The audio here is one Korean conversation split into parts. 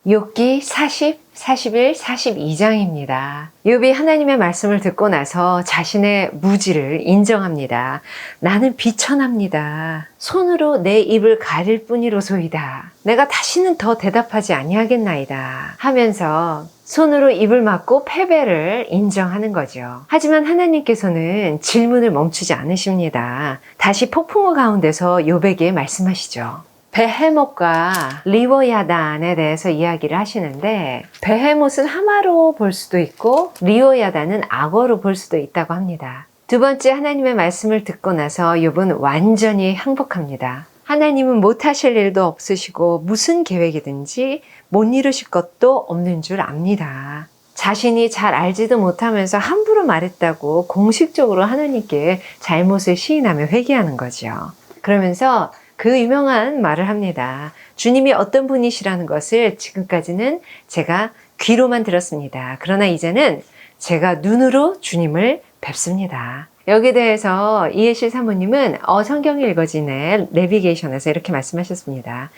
욥기 40, 41, 42장입니다. 욥이 하나님의 말씀을 듣고 나서 자신의 무지를 인정합니다. 나는 비천합니다. 손으로 내 입을 가릴 뿐이로소이다. 내가 다시는 더 대답하지 아니하겠나이다. 하면서 손으로 입을 막고 패배를 인정하는 거죠. 하지만 하나님께서는 질문을 멈추지 않으십니다. 다시 폭풍우 가운데서 욥에게 말씀하시죠. 베헤못과 리워야단에 대해서 이야기를 하시는데, 베헤못은 하마로 볼 수도 있고 리워야단은 악어로 볼 수도 있다고 합니다. 두 번째 하나님의 말씀을 듣고 나서 욥은 완전히 항복합니다. 하나님은 못하실 일도 없으시고 무슨 계획이든지 못 이루실 것도 없는 줄 압니다. 자신이 잘 알지도 못하면서 함부로 말했다고 공식적으로 하나님께 잘못을 시인하며 회개하는 거죠. 그러면서 그 유명한 말을 합니다. 주님이 어떤 분이시라는 것을 지금까지는 제가 귀로만 들었습니다. 그러나 이제는 제가 눈으로 주님을 뵙습니다. 여기에 대해서 이해실 사모님은 성경이 읽어지네 내비게이션에서 이렇게 말씀하셨습니다.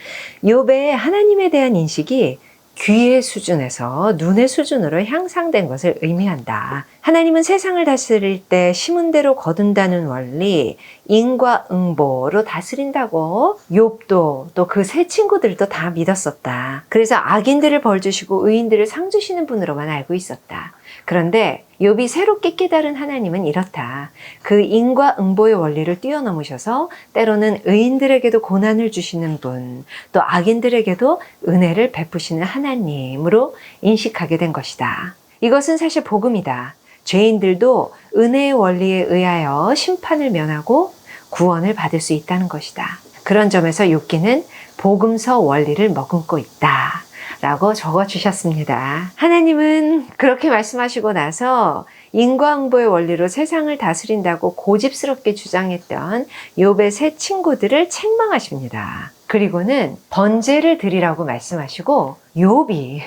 욥의 하나님에 대한 인식이 귀의 수준에서 눈의 수준으로 향상된 것을 의미한다. 하나님은 세상을 다스릴 때 심은 대로 거둔다는 원리, 인과응보로 다스린다고 욥도 또 그 세 친구들도 다 믿었었다. 그래서 악인들을 벌 주시고 의인들을 상 주시는 분으로만 알고 있었다. 그런데 욥이 새롭게 깨달은 하나님은 이렇다. 그 인과응보의 원리를 뛰어넘으셔서 때로는 의인들에게도 고난을 주시는 분, 또 악인들에게도 은혜를 베푸시는 하나님으로 인식하게 된 것이다. 이것은 사실 복음이다. 죄인들도 은혜의 원리에 의하여 심판을 면하고 구원을 받을 수 있다는 것이다. 그런 점에서 욥기는 복음서 원리를 머금고 있다 라고 적어주셨습니다. 하나님은 그렇게 말씀하시고 나서 인과응보의 원리로 세상을 다스린다고 고집스럽게 주장했던 욥의 세 친구들을 책망하십니다. 그리고는 번제를 드리라고 말씀하시고 욥이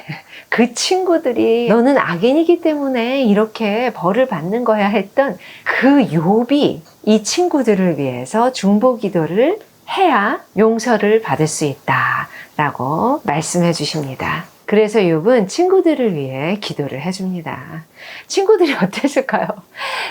그 친구들이 너는 악인이기 때문에 이렇게 벌을 받는 거야 했던 그 욥이 이 친구들을 위해서 중보기도를 해야 용서를 받을 수 있다 라고 말씀해 주십니다. 그래서 욥은 친구들을 위해 기도를 해줍니다. 친구들이 어땠을까요?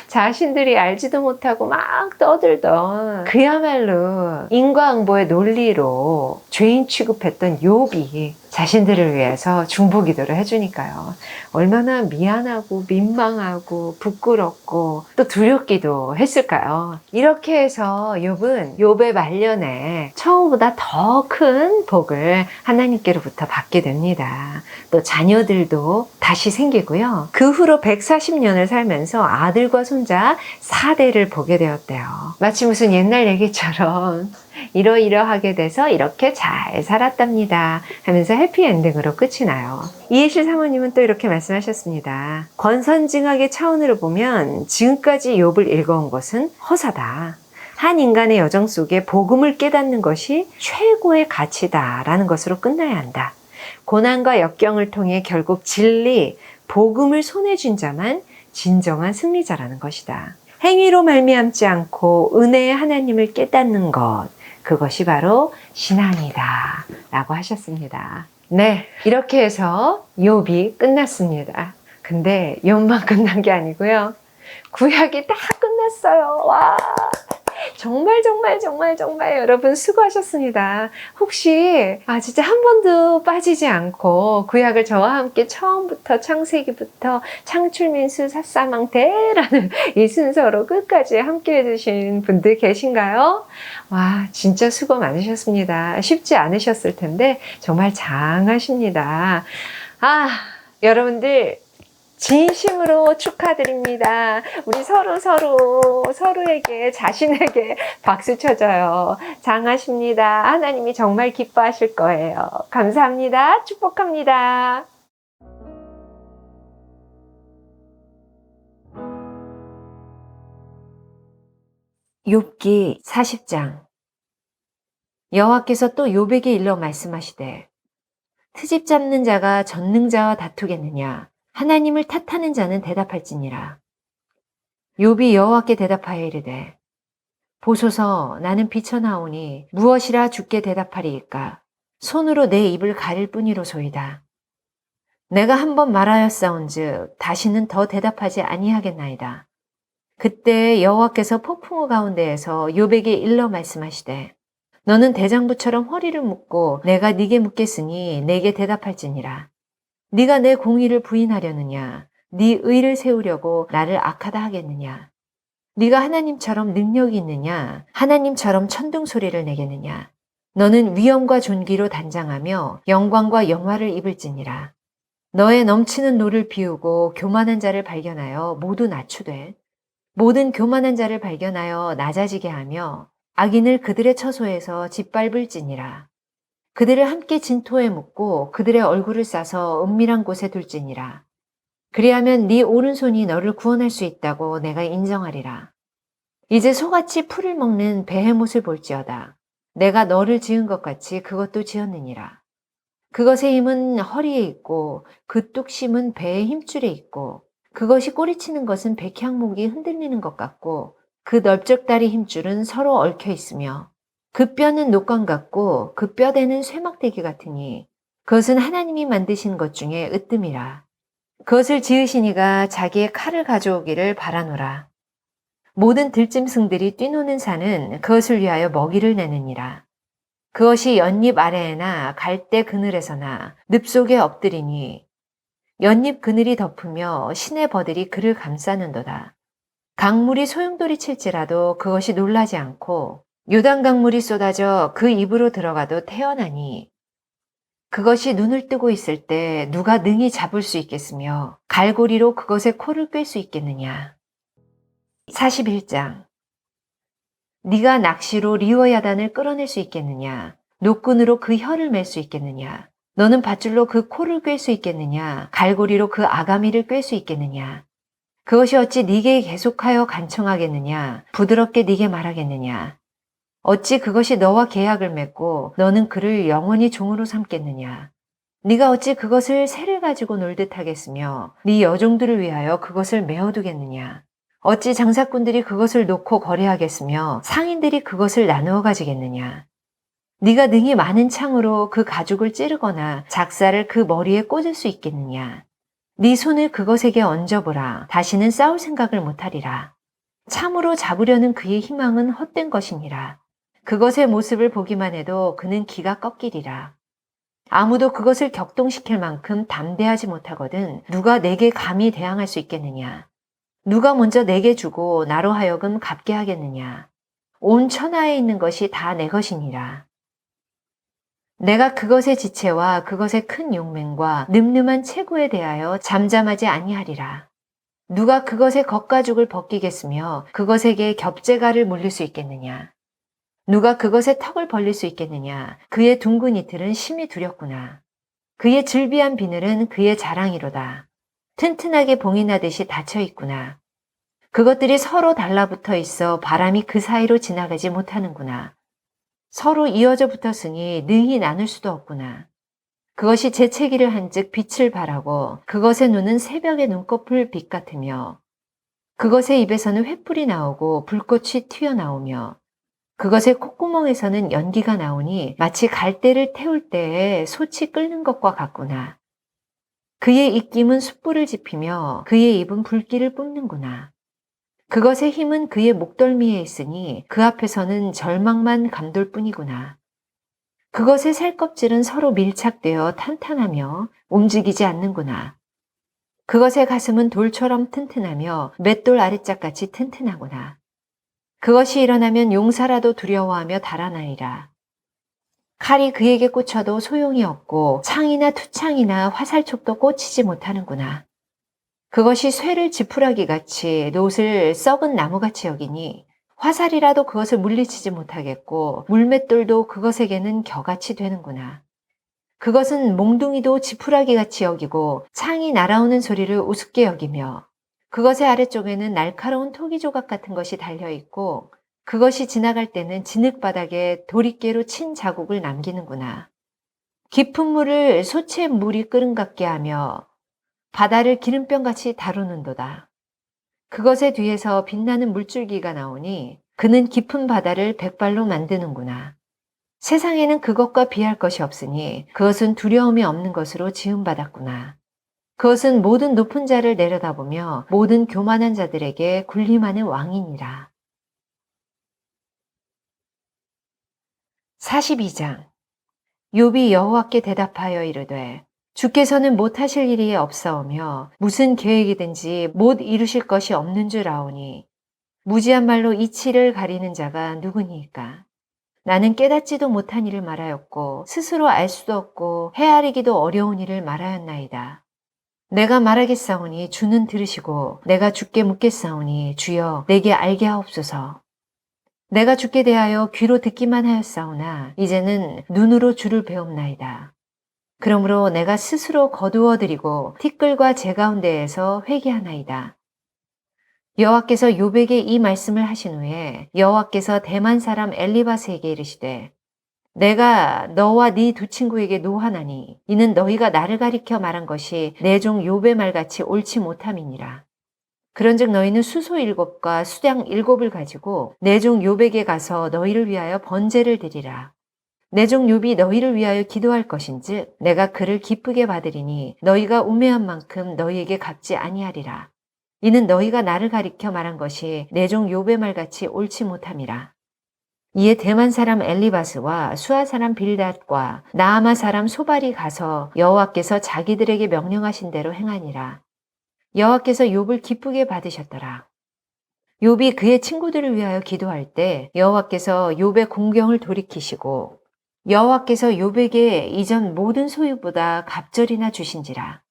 자신들이 알지도 못하고 막 떠들던 그야말로 인과응보의 논리로 죄인 취급했던 욥이 자신들을 위해서 중보기도를 해주니까요. 얼마나 미안하고 민망하고 부끄럽고 또 두렵기도 했을까요? 이렇게 해서 욥은 욥의 말년에 처음보다 더 큰 복을 하나님께로부터 받게 됩니다. 또 자녀들도 다시 생기고요. 그 후로 140년을 살면서 아들과 손자 4대를 보게 되었대요. 마치 무슨 옛날 얘기처럼 이러이러하게 돼서 이렇게 잘 살았답니다 하면서 해피엔딩으로 끝이 나요. 이해실 사모님은 또 이렇게 말씀하셨습니다. 권선징악의 차원으로 보면 지금까지 욥을 읽어온 것은 허사다. 한 인간의 여정 속에 복음을 깨닫는 것이 최고의 가치다라는 것으로 끝나야 한다. 고난과 역경을 통해 결국 진리, 복음을 손에 쥔 자만 진정한 승리자라는 것이다. 행위로 말미암지 않고 은혜의 하나님을 깨닫는 것, 그것이 바로 신앙이다 라고 하셨습니다. 네, 이렇게 해서 욥이 끝났습니다. 근데 욥만 끝난 게 아니고요. 구약이 다 끝났어요. 와! 정말 여러분 수고하셨습니다. 혹시 진짜 한 번도 빠지지 않고 구약을 저와 함께 처음부터 창세기부터 창출민수 사사망대라는 이 순서로 끝까지 함께 해주신 분들 계신가요? 와, 진짜 수고 많으셨습니다. 쉽지 않으셨을 텐데 정말 장하십니다. 여러분들 진심으로 축하드립니다. 우리 서로에게, 자신에게 박수 쳐줘요. 장하십니다. 하나님이 정말 기뻐하실 거예요. 감사합니다. 축복합니다. 욥기 40장. 여호와께서 또 욥에게 일러 말씀하시되 트집 잡는 자가 전능자와 다투겠느냐? 하나님을 탓하는 자는 대답할지니라. 욥이 여호와께 대답하여 이르되 보소서 나는 비천하오니 무엇이라 주께 대답하리이까? 손으로 내 입을 가릴 뿐이로소이다. 내가 한 번 말하였사온즉 다시는 더 대답하지 아니하겠나이다. 그때 여호와께서 폭풍우 가운데에서 욥에게 일러 말씀하시되 너는 대장부처럼 허리를 묶고 내가 네게 묻겠으니 내게 대답할지니라. 네가 내 공의를 부인하려느냐? 네 의를 세우려고 나를 악하다 하겠느냐? 네가 하나님처럼 능력이 있느냐? 하나님처럼 천둥 소리를 내겠느냐? 너는 위엄과 존귀로 단장하며 영광과 영화를 입을지니라. 너의 넘치는 노를 비우고 교만한 자를 발견하여 모두 낮추되 모든 교만한 자를 발견하여 낮아지게 하며 악인을 그들의 처소에서 짓밟을지니라. 그들을 함께 진토에 묻고 그들의 얼굴을 싸서 은밀한 곳에 둘지니라. 그리하면 네 오른손이 너를 구원할 수 있다고 내가 인정하리라. 이제 소같이 풀을 먹는 베헤못을 볼지어다. 내가 너를 지은 것 같이 그것도 지었느니라. 그것의 힘은 허리에 있고 그 뚝심은 배의 힘줄에 있고 그것이 꼬리치는 것은 백향목이 흔들리는 것 같고 그 넓적다리 힘줄은 서로 얽혀 있으며 그 뼈는 녹관 같고 그 뼈대는 쇠막대기 같으니 그것은 하나님이 만드신 것 중에 으뜸이라. 그것을 지으시니가 자기의 칼을 가져오기를 바라노라. 모든 들짐승들이 뛰노는 산은 그것을 위하여 먹이를 내느니라. 그것이 연잎 아래에나 갈대 그늘에서나 늪 속에 엎드리니 연잎 그늘이 덮으며 시내 버들이 그를 감싸는도다. 강물이 소용돌이 칠지라도 그것이 놀라지 않고 요단 강물이 쏟아져 그 입으로 들어가도 태어나니 그것이 눈을 뜨고 있을 때 누가 능히 잡을 수 있겠으며 갈고리로 그것의 코를 꿰 수 있겠느냐. 41장. 네가 낚시로 리워야단을 끌어낼 수 있겠느냐? 노끈으로 그 혀를 맬 수 있겠느냐? 너는 밧줄로 그 코를 꿰 수 있겠느냐? 갈고리로 그 아가미를 꿰 수 있겠느냐? 그것이 어찌 네게 계속하여 간청하겠느냐? 부드럽게 네게 말하겠느냐? 어찌 그것이 너와 계약을 맺고 너는 그를 영원히 종으로 삼겠느냐? 네가 어찌 그것을 새를 가지고 놀듯 하겠으며 네 여종들을 위하여 그것을 메어두겠느냐? 어찌 장사꾼들이 그것을 놓고 거래하겠으며 상인들이 그것을 나누어 가지겠느냐? 네가 능히 많은 창으로 그 가죽을 찌르거나 작사를 그 머리에 꽂을 수 있겠느냐? 네 손을 그것에게 얹어보라. 다시는 싸울 생각을 못하리라. 참으로 잡으려는 그의 희망은 헛된 것이니라. 그것의 모습을 보기만 해도 그는 기가 꺾이리라. 아무도 그것을 격동시킬 만큼 담대하지 못하거든 누가 내게 감히 대항할 수 있겠느냐? 누가 먼저 내게 주고 나로 하여금 갚게 하겠느냐? 온 천하에 있는 것이 다 내 것이니라. 내가 그것의 지체와 그것의 큰 용맹과 늠름한 체구에 대하여 잠잠하지 아니하리라. 누가 그것의 겉가죽을 벗기겠으며 그것에게 겹재갈을 물릴 수 있겠느냐? 누가 그것의 턱을 벌릴 수 있겠느냐? 그의 둥근 이틀은 심히 두렵구나. 그의 즐비한 비늘은 그의 자랑이로다. 튼튼하게 봉이 나듯이 닫혀 있구나. 그것들이 서로 달라붙어 있어 바람이 그 사이로 지나가지 못하는구나. 서로 이어져 붙었으니 능히 나눌 수도 없구나. 그것이 재채기를 한즉 빛을 발하고 그것의 눈은 새벽의 눈꺼풀 빛 같으며 그것의 입에서는 횃불이 나오고 불꽃이 튀어나오며 그것의 콧구멍에서는 연기가 나오니 마치 갈대를 태울 때에 솥이 끓는 것과 같구나. 그의 입김은 숯불을 지피며 그의 입은 불길을 뿜는구나. 그것의 힘은 그의 목덜미에 있으니 그 앞에서는 절망만 감돌 뿐이구나. 그것의 살껍질은 서로 밀착되어 탄탄하며 움직이지 않는구나. 그것의 가슴은 돌처럼 튼튼하며 맷돌 아래짝같이 튼튼하구나. 그것이 일어나면 용사라도 두려워하며 달아나리라. 칼이 그에게 꽂혀도 소용이 없고 창이나 투창이나 화살촉도 꽂히지 못하는구나. 그것이 쇠를 지푸라기같이 놋을 썩은 나무같이 여기니 화살이라도 그것을 물리치지 못하겠고 물맷돌도 그것에게는 겨같이 되는구나. 그것은 몽둥이도 지푸라기같이 여기고 창이 날아오는 소리를 우습게 여기며 그것의 아래쪽에는 날카로운 토기조각 같은 것이 달려있고 그것이 지나갈 때는 진흙바닥에 도리깨로 친 자국을 남기는구나. 깊은 물을 솥에 물이 끓은 같게 하며 바다를 기름병같이 다루는도다. 그것의 뒤에서 빛나는 물줄기가 나오니 그는 깊은 바다를 백발로 만드는구나. 세상에는 그것과 비할 것이 없으니 그것은 두려움이 없는 것으로 지음받았구나. 그것은 모든 높은 자를 내려다보며 모든 교만한 자들에게 군림하는 왕이니라. 42장. 욥이 여호와께 대답하여 이르되 주께서는 못하실 일이 없사오며 무슨 계획이든지 못 이루실 것이 없는 줄 아오니 무지한 말로 이치를 가리는 자가 누구니이까. 나는 깨닫지도 못한 일을 말하였고 스스로 알 수도 없고 헤아리기도 어려운 일을 말하였나이다. 내가 말하겠사오니 주는 들으시고 내가 주께 묻겠사오니 주여 내게 알게 하옵소서. 내가 주께 대하여 귀로 듣기만 하였사오나 이제는 눈으로 주를 배웁나이다. 그러므로 내가 스스로 거두어드리고 티끌과 재 가운데에서 회개하나이다. 여호와께서 욥에게 이 말씀을 하신 후에 여호와께서 대만 사람 엘리바스에게 이르시되 내가 너와 네 두 친구에게 노하나니 이는 너희가 나를 가리켜 말한 것이 내 종 욥의 말같이 옳지 못함이니라. 그런즉 너희는 수소 7과 수량 7을 가지고 내 종 욥에게 가서 너희를 위하여 번제를 드리라. 내 종 욥이 너희를 위하여 기도할 것인즉 내가 그를 기쁘게 받으리니 너희가 우매한 만큼 너희에게 갚지 아니하리라. 이는 너희가 나를 가리켜 말한 것이 내 종 욥의 말같이 옳지 못함이라. 이에 대만 사람 엘리바스와 수아 사람 빌닷과 나아마 사람 소발이 가서 여호와께서 자기들에게 명령하신 대로 행하니라. 여호와께서 욥을 기쁘게 받으셨더라. 욥이 그의 친구들을 위하여 기도할 때 여호와께서 욥의 공경을 돌이키시고 여호와께서 욥에게 이전 모든 소유보다 갑절이나 주신지라.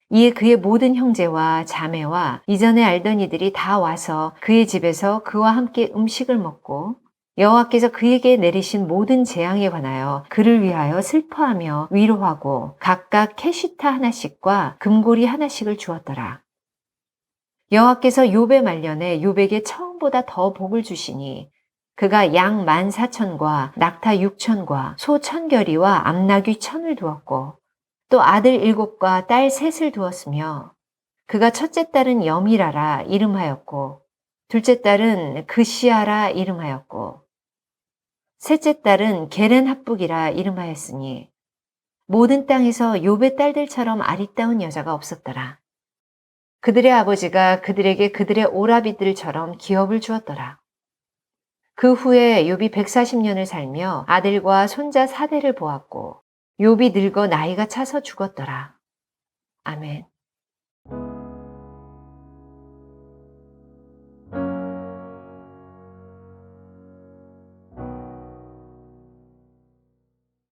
이에 그의 모든 형제와 자매와 이전에 알던 이들이 다 와서 그의 집에서 그와 함께 음식을 먹고 여호와께서 그에게 내리신 모든 재앙에 관하여 그를 위하여 슬퍼하며 위로하고 각각 캐시타 하나씩과 금고리 하나씩을 주었더라. 여호와께서 욥의 말년에 욥에게 처음보다 더 복을 주시니 그가 양 14,000과 낙타 6,000과 소 1,000결이와 암나귀 1,000을 두었고 또 아들 7과 딸 3을 두었으며 그가 첫째 딸은 여미라라 이름하였고 둘째 딸은 그시아라 이름하였고 셋째 딸은 게렌 합북이라 이름하였으니 모든 땅에서 욥의 딸들처럼 아리따운 여자가 없었더라. 그들의 아버지가 그들에게 그들의 오라비들처럼 기업을 주었더라. 그 후에 욥이 140년을 살며 아들과 손자 4대를 보았고 욥이 늙어 나이가 차서 죽었더라. 아멘.